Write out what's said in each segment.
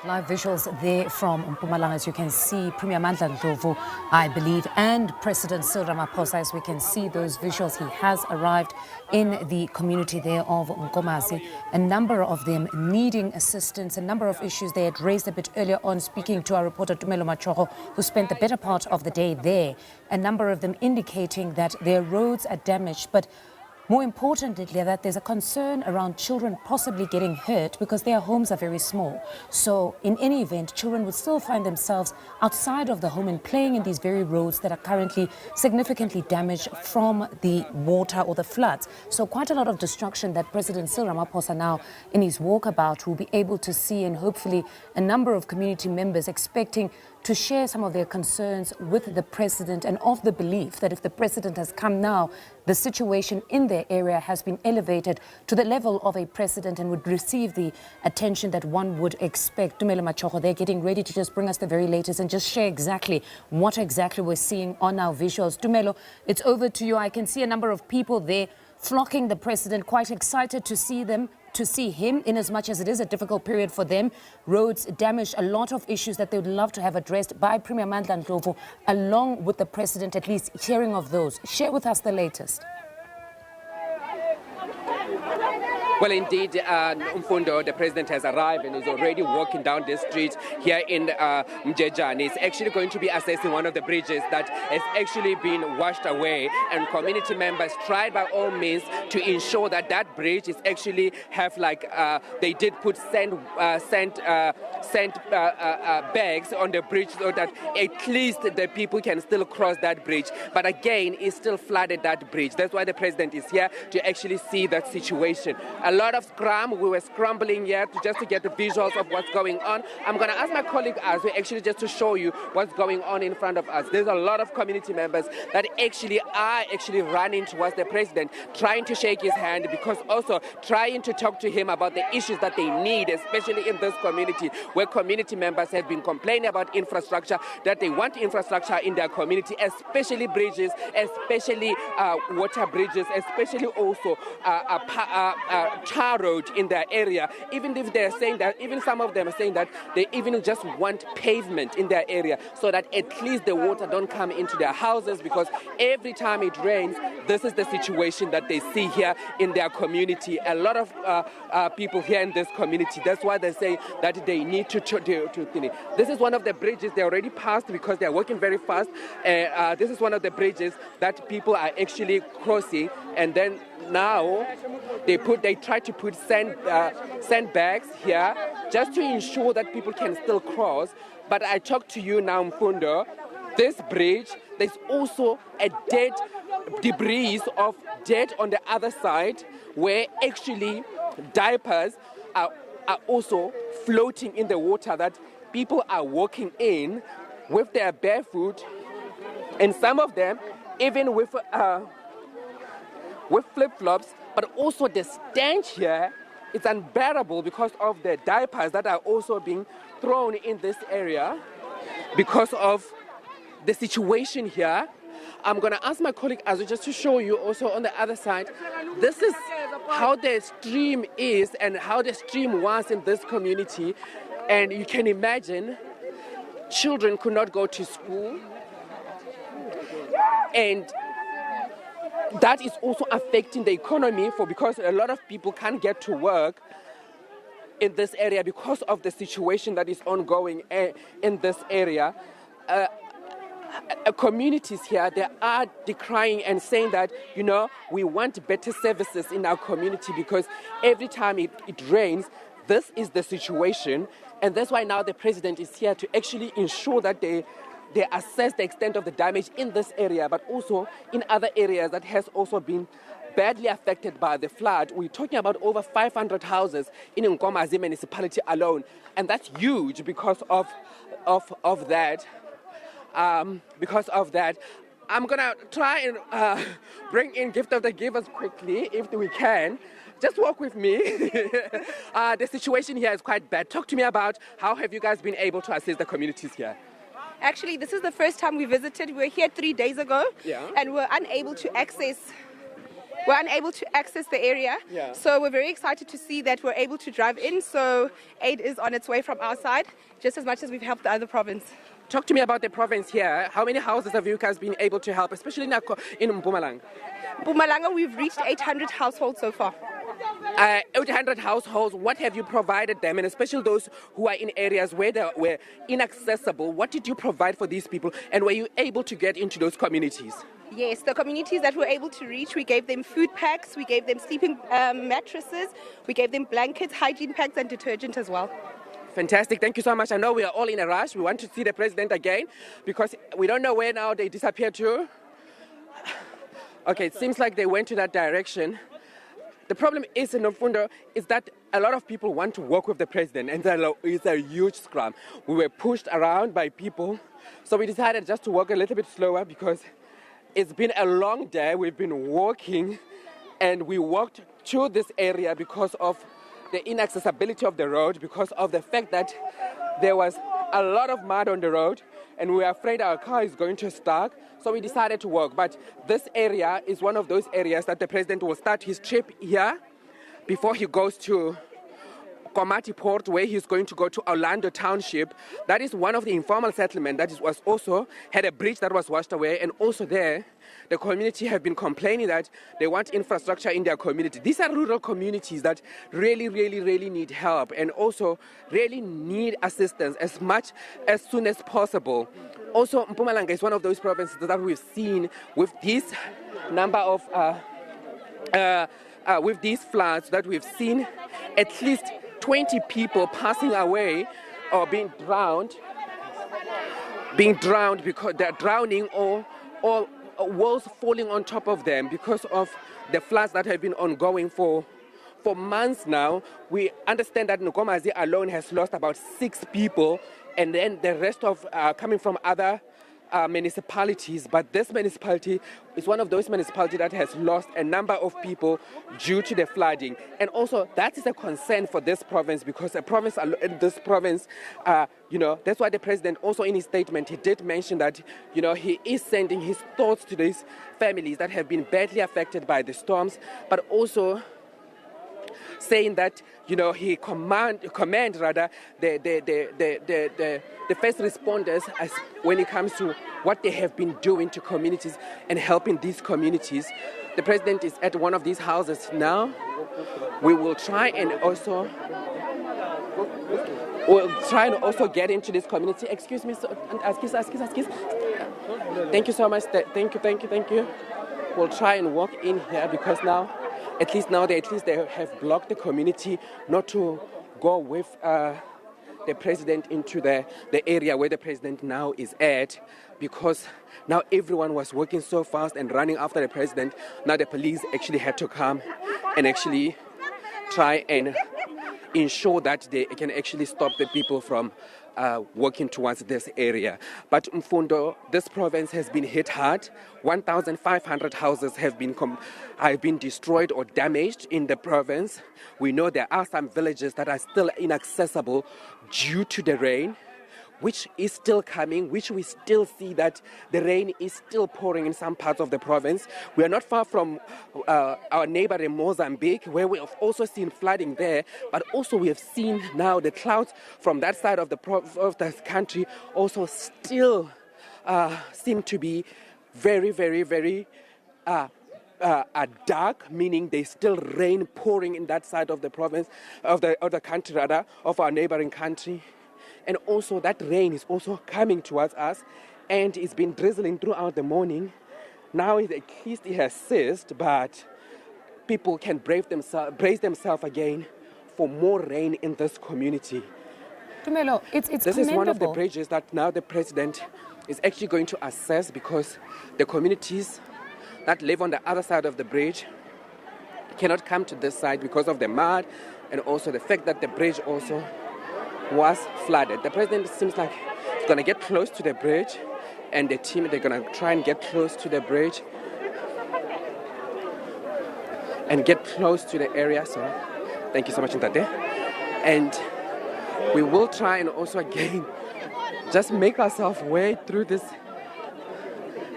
Live visuals there from Mpumalanga, as you can see, Premier Ndlovu, I believe, and President Cyril Ramaphosa, as we can see those visuals. He has arrived in the community there of Nkomazi. A number of them needing assistance, a number of issues they had raised a bit earlier on, speaking to our reporter Tumelo Machogo, who spent the better part of the day there. A number of them indicating that their roads are damaged, but more importantly, that there's a concern around children possibly getting hurt because their homes are very small. So in any event, children would still find themselves outside of the home and playing in these very roads that are currently significantly damaged from the water or the floods. So quite a lot of destruction that President Cyril Ramaphosa now in his walkabout will be able to see, and hopefully a number of community members expecting to share some of their concerns with the president, and of the belief that if the president has come now, the situation in their area has been elevated to the level of a president and would receive the attention that one would expect. Tumelo Machogo, they're getting ready to just bring us the very latest and just share exactly what exactly we're seeing on our visuals. Tumelo, it's over to you. I can see a number of people there flocking the president, quite excited to see him, in as much as it is a difficult period for them. Roads damaged, a lot of issues that they would love to have addressed by Premier Ndlovu, along with the president, at least hearing of those. Share with us the latest. Well, indeed, Mfundo, the president has arrived and is already walking down the street here in Mjejane. He's actually going to be assessing one of the bridges that has actually been washed away, and community members tried by all means to ensure that that bridge is actually have they did put sand bags on the bridge so that at least the people can still cross that bridge. But again, it's still flooded, that bridge. That's why the president is here to actually see that situation. A lot of we were scrambling here just to get the visuals of what's going on. I'm going to ask my colleague Azwe actually just to show you what's going on in front of us. There's a lot of community members that are running towards the president, trying to shake his hand, because also trying to talk to him about the issues that they need, especially in this community, where community members have been complaining about infrastructure, that they want infrastructure in their community, especially bridges, especially water bridges, especially also tar road in their area. Even if they're saying that, even some of them are saying that they even just want pavement in their area so that at least the water don't come into their houses, because every time it rains, this is the situation that they see here in their community. A lot of people here in this community, that's why they say that they need to this is one of the bridges they already passed because they're working very fast. This is one of the bridges that people are actually crossing, and then now they try to put sandbags here just to ensure that people can still cross. But I talk to you now, Mfundo, this bridge, there's also a debris of dead on the other side, where actually diapers are also floating in the water that people are walking in with their barefoot, and some of them even with flip-flops. But also the stench here is unbearable because of the diapers that are also being thrown in this area because of the situation here. I'm going to ask my colleague Azu just to show you also on the other side. This is how the stream is and how the stream was in this community. And you can imagine children could not go to school, and that is also affecting the economy because a lot of people can't get to work in this area because of the situation that is ongoing in this area. Communities here, they are decrying and saying that, we want better services in our community because every time it rains, this is the situation. And that's why now the president is here to actually ensure that they assess the extent of the damage in this area, but also in other areas that has also been badly affected by the flood. We're talking about over 500 houses in Nkomazi municipality alone, and that's huge because of that. Because of that, I'm gonna try and bring in gift of the givers quickly if we can. Just walk with me. The situation here is quite bad. Talk to me about how have you guys been able to assist the communities here? Actually, this is the first time we visited. We were here 3 days ago, yeah, and we were unable to access were unable to access the area. Yeah. So we're very excited to see that we're able to drive in. So aid is on its way from our side, just as much as we've helped the other province. Talk to me about the province here. How many houses have you guys been able to help, especially in Mpumalanga? Mpumalanga, we've reached 800 households so far. 800 households, what have you provided them, and especially those who are in areas where they were inaccessible? What did you provide for these people, and were you able to get into those communities? Yes, the communities that we're able to reach, we gave them food packs, we gave them sleeping mattresses, we gave them blankets, hygiene packs, and detergent as well. Fantastic. Thank you so much. I know we are all in a rush. We want to see the president again because we don't know where now they disappeared to. Okay, it seems like they went to that direction. The problem is in Mfundo is that a lot of people want to work with the president, and it's a huge scrum. We were pushed around by people, so we decided just to walk a little bit slower because it's been a long day. We've been walking, and we walked to this area because of the inaccessibility of the road, because of the fact that there was a lot of mud on the road and we were afraid our car is going to stuck, so we decided to walk. But this area is one of those areas that the president will start his trip here before he goes to Komati Port, where he's going to go to Orlando Township. That is one of the informal settlements that was also had a bridge that was washed away, and also there the community have been complaining that they want infrastructure in their community. These are rural communities that really need help and also really need assistance as soon as possible. Also, Mpumalanga is one of those provinces that we've seen with this number of with these floods that we've seen at least 20 people passing away or being drowned because they're drowning or walls falling on top of them because of the floods that have been ongoing for months now. We understand that Nkomazi alone has lost about 6 people, and then the rest of coming from other municipalities, but this municipality is one of those municipalities that has lost a number of people due to the flooding. And also that is a concern for this province because that's why the president also in his statement, he did mention that, he is sending his thoughts to these families that have been badly affected by the storms, but also saying that he commend the first responders as when it comes to what they have been doing to communities and helping these communities. The president is at one of these houses now. We will try and also get into this community. Excuse me, excuse. Thank you so much. Thank you. We'll try and walk in here because now at least they have blocked the community not to go with the president into the area where the president now is at, because now everyone was working so fast and running after the president. Now the police actually had to come and actually try and ensure that they can actually stop the people from working towards this area. But Mfundo, this province has been hit hard. 1,500 houses have been destroyed or damaged in the province. We know there are some villages that are still inaccessible due to the rain, which is still coming, which we still see that the rain is still pouring in some parts of the province. We are not far from our neighbor in Mozambique, where we have also seen flooding there, but also we have seen now the clouds from that side of the country also still seem to be very dark, meaning there's still rain pouring in that side of the province, of the country rather, of our neighboring country. And also that rain is also coming towards us, and it's been drizzling throughout the morning. Now at least it has ceased, but people can brace themselves again for more rain in this community. Tumelo, it's this is one of the bridges that now the president is actually going to assess, because the communities that live on the other side of the bridge cannot come to this side because of the mud, and also the fact that the bridge also was flooded. The president seems like he's going to get close to the bridge, and the team, they're going to try and get close to the bridge and get close to the area. So thank you so much, Ntate. And we will try and also again just make ourselves way through this,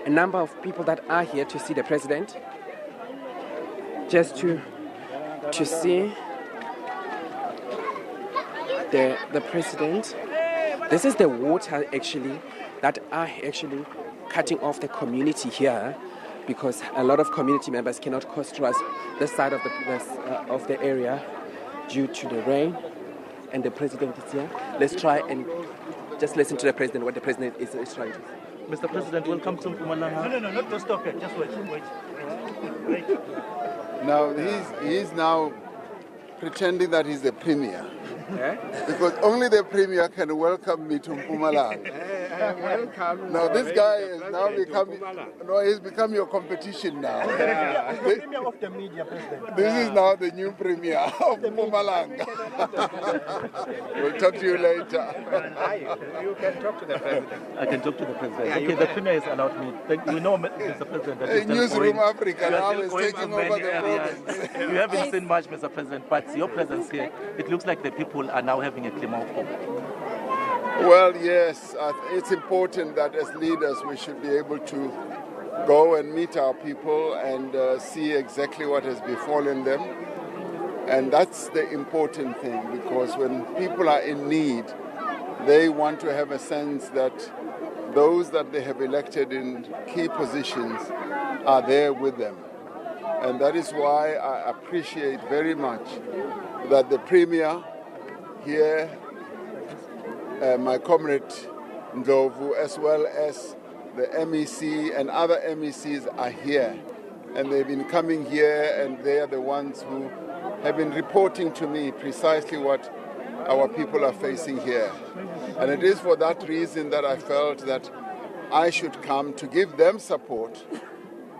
a number of people that are here to see the president. just to see the president. This is the water actually that are actually cutting off the community here, because a lot of community members cannot cross this side of the area due to the rain, and the president is here. Let's try and just listen to the president, what the president is trying to say. Mr. President, welcome to Mpumalanga. No, not to stop it. Just wait. Now, he's now pretending that he's the premier. Because only the premier can welcome me to Mpumalanga. Welcome. Now this guy is now he's become your competition now. The premier of the media, President. This is now the new premier of Mpumalanga. We'll talk to you later. You can talk to the president. I can talk to the president. Okay, the premier has allowed me. We know, Mr. President, that Hey, Newsroom Africa now is taking over the areas. province. You haven't seen much, Mr. President, but your presence here, it looks like the people are now having a glimmer of hope. Well, yes, it's important that as leaders we should be able to go and meet our people and see exactly what has befallen them. And that's the important thing, because when people are in need, they want to have a sense that those that they have elected in key positions are there with them. And that is why I appreciate very much that the Premier here, my comrade Ndlovu, as well as the MEC and other MECs are here. And they've been coming here, and they are the ones who have been reporting to me precisely what our people are facing here. And it is for that reason that I felt that I should come to give them support,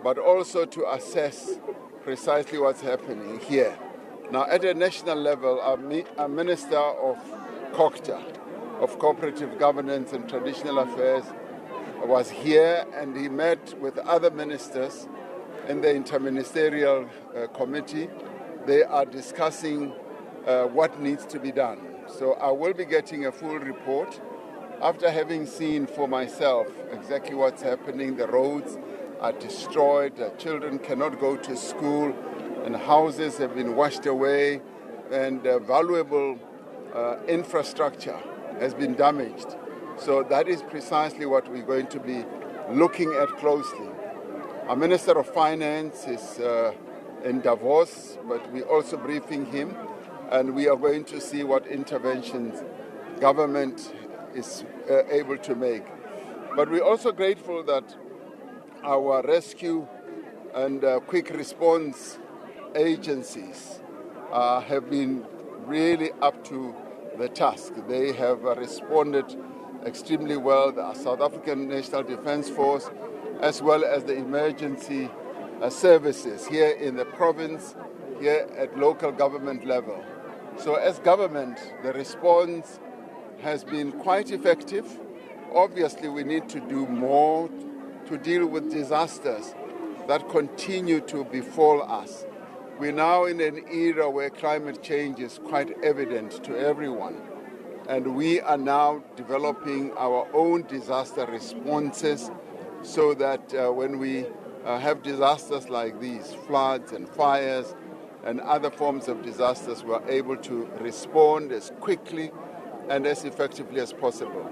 but also to assess precisely what's happening here. Now, at a national level, our Minister of COGTA, of Cooperative Governance and Traditional Affairs, was here, and he met with other ministers in the interministerial committee. They are discussing what needs to be done. So I will be getting a full report after having seen for myself exactly what's happening. The roads are destroyed, children cannot go to school, and houses have been washed away, and valuable infrastructure has been damaged. So that is precisely what we're going to be looking at closely. Our Minister of Finance is in Davos, but we're also briefing him, and we are going to see what interventions government is able to make. But we're also grateful that our rescue and quick response agencies have been really up to the task. They have responded extremely well. The South African National Defence Force, as well as the emergency services here in the province, here at local government level. So as government, the response has been quite effective. Obviously, we need to do more to deal with disasters that continue to befall us. We're now in an era where climate change is quite evident to everyone. And we are now developing our own disaster responses so that when we have disasters like these, floods and fires and other forms of disasters, we're able to respond as quickly and as effectively as possible.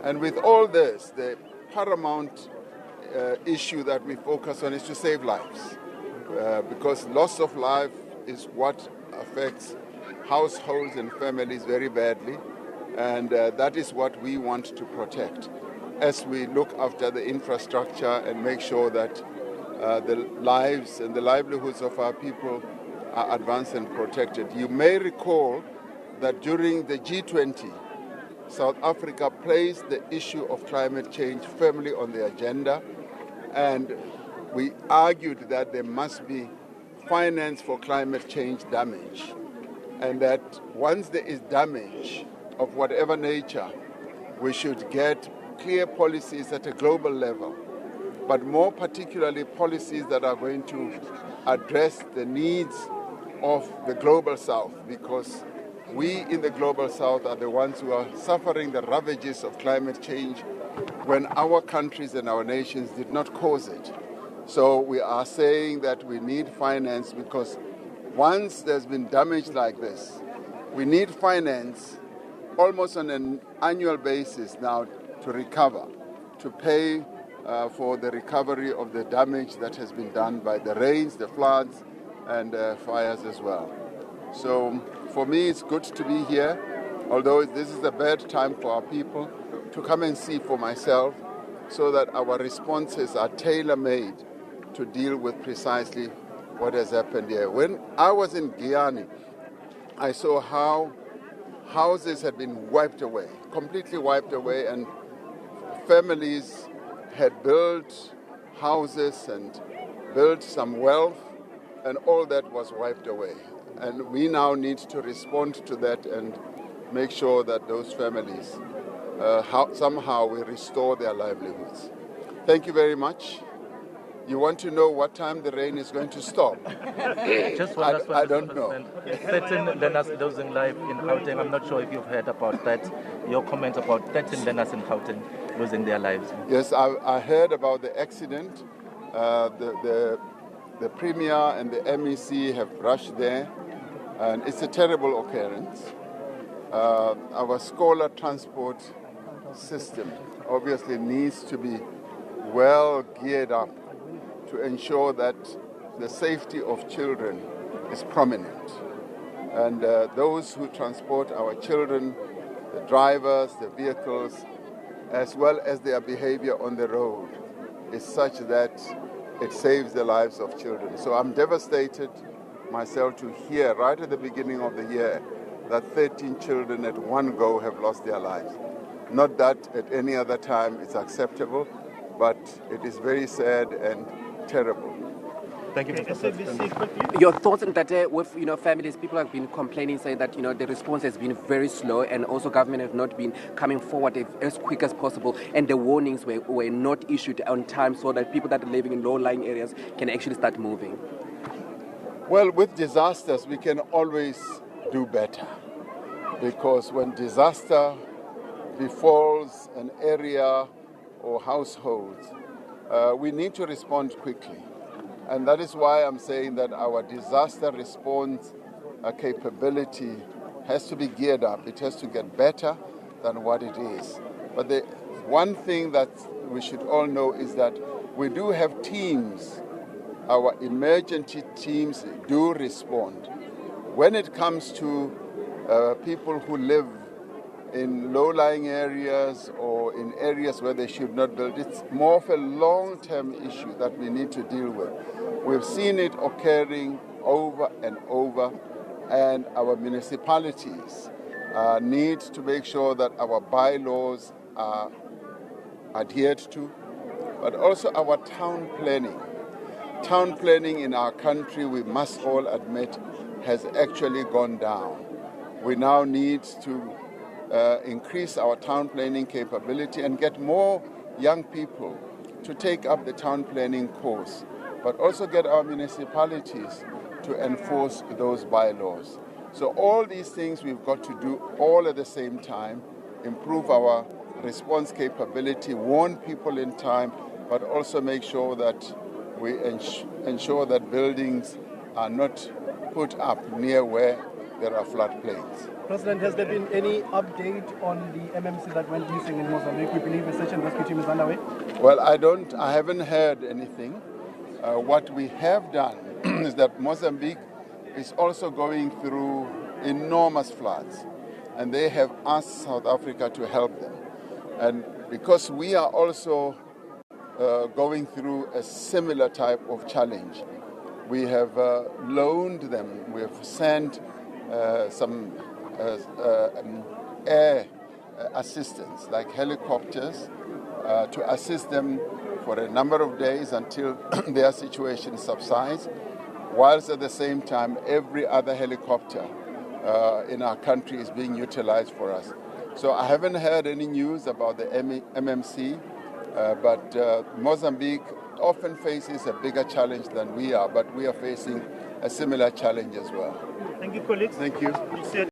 And with all this, the paramount issue that we focus on is to save lives, because loss of life is what affects households and families very badly, and that is what we want to protect as we look after the infrastructure and make sure that the lives and the livelihoods of our people are advanced and protected. You may recall that during the G20, South Africa placed the issue of climate change firmly on the agenda, and we argued that there must be finance for climate change damage, and that once there is damage of whatever nature, we should get clear policies at a global level, but more particularly policies that are going to address the needs of the global south, because we in the global south are the ones who are suffering the ravages of climate change when our countries and our nations did not cause it. So we are saying that we need finance because once there's been damage like this, we need finance almost on an annual basis now to recover, to pay for the recovery of the damage that has been done by the rains, the floods, and fires as well. So for me, it's good to be here, although this is a bad time for our people, to come and see for myself so that our responses are tailor-made to deal with precisely what has happened here. When I was in Mjejane, I saw how houses had been wiped away, completely wiped away, and families had built houses and built some wealth, and all that was wiped away. And we now need to respond to that and make sure that those families, somehow we restore their livelihoods. Thank you very much. You want to know what time the rain is going to stop? Just I don't know. 13 learners losing life in Gauteng. I'm not sure if you've heard about that. Your comment about 13 learners in Gauteng losing their lives. Yes, I heard about the accident. The Premier and the MEC have rushed there, and it's a terrible occurrence. Our scholar transport system obviously needs to be well geared up to ensure that the safety of children is prominent. And those who transport our children, the drivers, the vehicles, as well as their behavior on the road, is such that it saves the lives of children. So I'm devastated myself to hear right at the beginning of the year that 13 children at one go have lost their lives. Not that at any other time it's acceptable, but it is very sad and terrible. Thank you, Mr. President. Your thoughts on that with families, people have been complaining, saying that the response has been very slow, and also government have not been coming forward as quick as possible, and the warnings were not issued on time so that people that are living in low-lying areas can actually start moving. Well, with disasters, we can always do better, because when disaster befalls an area or households, we need to respond quickly. And that is why I'm saying that our disaster response capability has to be geared up. It has to get better than what it is. But the one thing that we should all know is that we do have teams. Our emergency teams do respond. When it comes to people who live in low-lying areas or in areas where they should not build, it's more of a long-term issue that we need to deal with. We've seen it occurring over and over, and our municipalities need to make sure that our bylaws are adhered to, but also our town planning. Town planning in our country, we must all admit, has actually gone down. We now need to increase our town planning capability and get more young people to take up the town planning course, but also get our municipalities to enforce those bylaws. So all these things we've got to do all at the same time, improve our response capability, warn people in time, but also make sure that we ensure that buildings are not put up near where there are floodplains. President, has there been any update on the MMC that went missing in Mozambique? We believe a search and rescue team is underway. Well, I haven't heard anything. What we have done is that Mozambique is also going through enormous floods, and they have asked South Africa to help them. And because we are also going through a similar type of challenge, we have loaned them, we have sent some air assistance, like helicopters, to assist them for a number of days until their situation subsides, whilst at the same time every other helicopter in our country is being utilized for us. So I haven't heard any news about the MMC, but Mozambique often faces a bigger challenge than we are, but we are facing a similar challenge as well. Thank you, colleagues. Thank you.